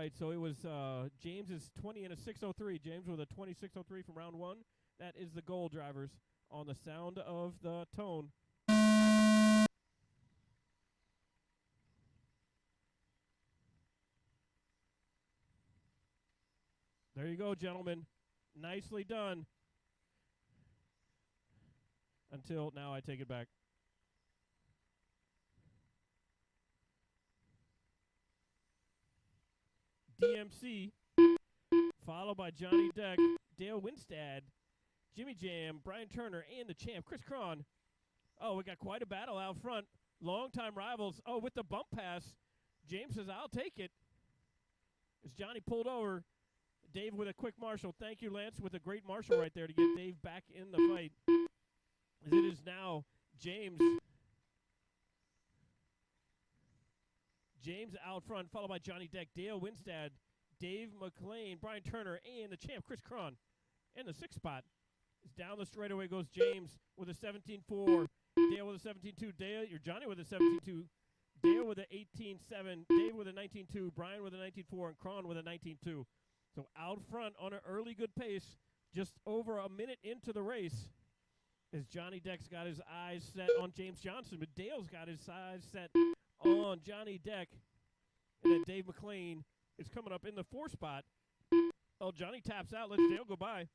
right, so it was James's 20 and a 6:03. James with a 26:03 from round one. That is the goal, drivers, on the sound of the tone. There you go, gentlemen. Nicely done. Until now, I take it back. DMC, followed by Johnny Deck, Dale Wenstad, Jimmy Jam, Brian Turner, and the champ, Cris Cron. Oh, we got quite a battle out front. Longtime rivals. Oh, with the bump pass. James says, I'll take it. As Johnny pulled over, Dave with a quick marshal. Thank you, Lance, with a great marshal right there to get Dave back in the fight. As it is now James out front, followed by Johnny Deck, Dale Wenstad, Dave McLean, Brian Turner, and the champ, Cris Cron. And the sixth spot is down the straightaway goes James with a 17.4, Dale with a 17.2, Dale, or Johnny with a 17.2, Dale with a 18.7, Dave with a 19.2, Brian with a 19.4, and Cron with a 19.2. So out front on an early good pace, just over a minute into the race, as Johnny Deck's got his eyes set on James Johnson, but Dale's got his eyes set on Johnny Deck. And then Dave McLean is coming up in the 4 spot. Oh, Johnny taps out, lets Dale go by.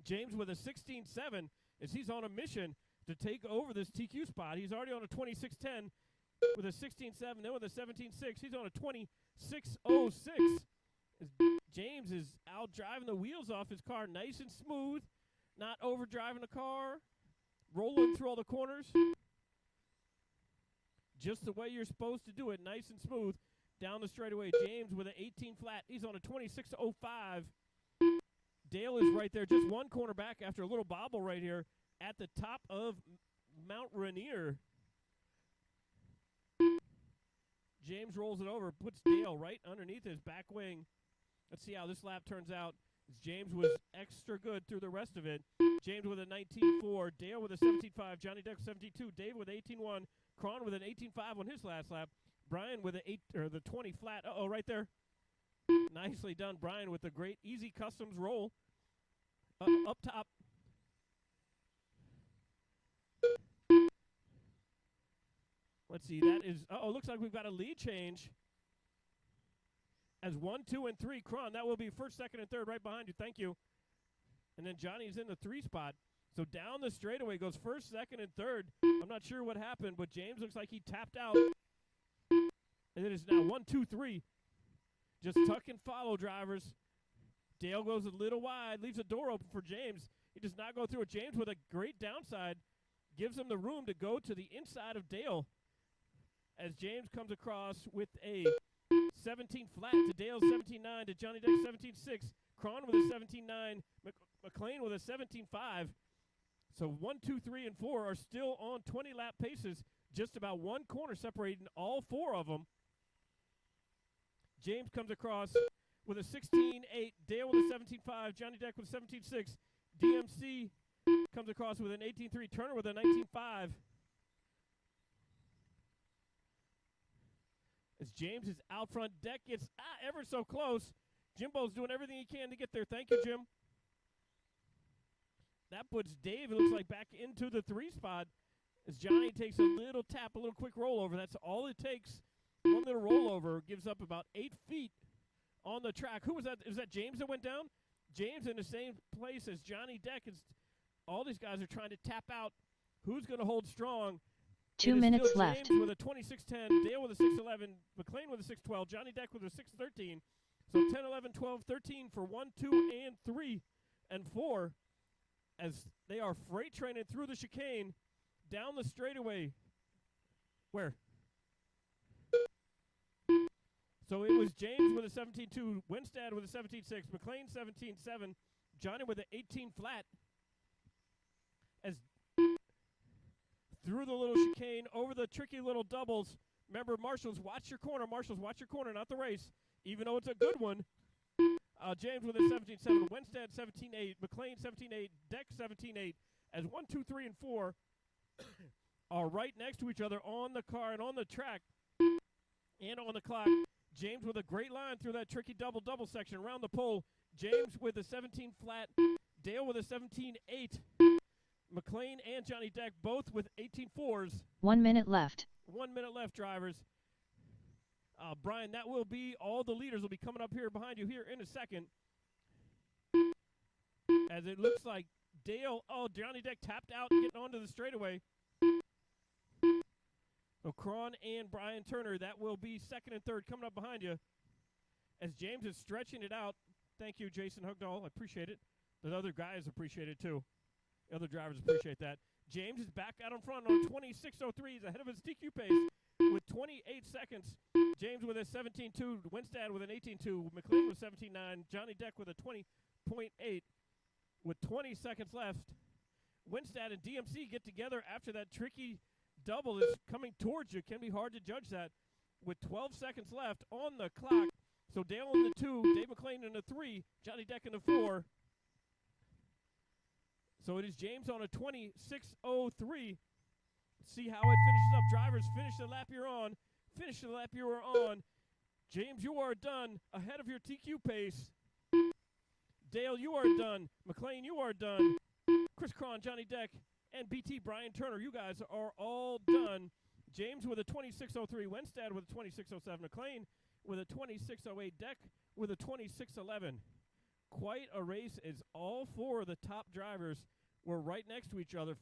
James with a 16.7 as he's on a mission to take over this TQ spot. He's already on a 26.10 with a 16.7, then with a 17.6. He's on a 26.06. As James is out driving the wheels off his car nice and smooth, not overdriving the car, rolling through all the corners. Just the way you're supposed to do it, nice and smooth. Down the straightaway, James with an 18 flat. He's on a 26.05. Dale is right there, just one corner back after a little bobble right here at the top of Mount Rainier. James rolls it over, puts Dale right underneath his back wing. Let's see how this lap turns out. James was extra good through the rest of it. James with a 19.4, Dale with a 17.5, Johnny Deck 17.2, Dave with 18.1, Cron with an 18.5 on his last lap, Brian with the 20 flat. Uh-oh, right there. Nicely done, Brian, with the great easy customs roll up top. Let's see, that is, looks like we've got a lead change. As 1, 2, and 3, Cron, that will be first, second, and third right behind you. Thank you. And then Johnny's in the 3 spot. So down the straightaway goes first, second, and third. I'm not sure what happened, but James looks like he tapped out. And it is now 1, 2, 3. Just tuck and follow, drivers. Dale goes a little wide, leaves the door open for James. He does not go through it. James with a great downside gives him the room to go to the inside of Dale. As James comes across with a 17 flat to Dale's 17.9 to Johnny Deck 17.6. Cron with a 17.9. McLean with a 17.5. So 1, 2, 3, and 4 are still on 20-lap paces. Just about one corner separating all 4 of them. James comes across with a 16.8. Dale with a 17.5. Johnny Deck with a 17.6. DMC comes across with an 18.3. Turner with a 19.5. As James is out front, Deck gets ever so close. Jimbo's doing everything he can to get there. Thank you, Jim. That puts Dave, it looks like, back into the 3 spot as Johnny takes a little tap, a little quick rollover. That's all it takes. One little rollover gives up about 8 feet on the track. Who was that? Is that James that went down? James in the same place as Johnny Deck. All these guys are trying to tap out. Who's going to hold strong? 2 minutes left. James with a 26.10, Dale with a 6.11, McLean with a 6.12, Johnny Deck with a 6.13. So 10, 11, 12, 13 for 1, 2, and 3, and 4 as they are freight training through the chicane down the straightaway. Where? So it was James with a 17.2, Wenstad with a 17.6, McLean 17.7, Johnny with an 18 flat. As through the little chicane, over the tricky little doubles. Remember, marshals, watch your corner. Marshals, watch your corner, not the race, even though it's a good one. James with a 17.7, Wenstad 17.8, McLean 17.8, Deck 17.8, as 1, 2, 3, and 4 are right next to each other on the car and on the track and on the clock. James with a great line through that tricky double section around the pole. James with a 17 flat. Dale with a 17.8. McLean and Johnny Deck both with 18.4s. 1 minute left. 1 minute left, drivers. Brian, that will be all the leaders will be coming up here behind you here in a second. As it looks like Dale, Johnny Deck tapped out getting onto the straightaway. So Cron and Brian Turner, that will be second and third coming up behind you. As James is stretching it out. Thank you, Jason Hugdahl. I appreciate it. The other guys appreciate it too. The other drivers appreciate that. James is back out in front on 26.03. He's ahead of his DQ pace with 28 seconds. James with a 17.2. Wenstad with an 18.2. McLean with 17.9. Johnny Deck with a 20.8 with 20 seconds left. Wenstad and DMC get together after that tricky double is coming towards you. Can be hard to judge that with 12 seconds left on the clock. So Dale in the 2, Dave McLean in the 3, Johnny Deck in the 4. So it is James on a 26.03. See how it finishes up. Drivers, finish the lap you're on. Finish the lap you are on. James, you are done ahead of your TQ pace. Dale, you are done. McLean, you are done. Cris Cron, Johnny Deck, and BT Brian Turner, you guys are all done. James with a 26.03. Wenstad with a 26.07. McLean with a 26.08. Deck with a 26.11. Quite a race as all four of the top drivers were right next to each other.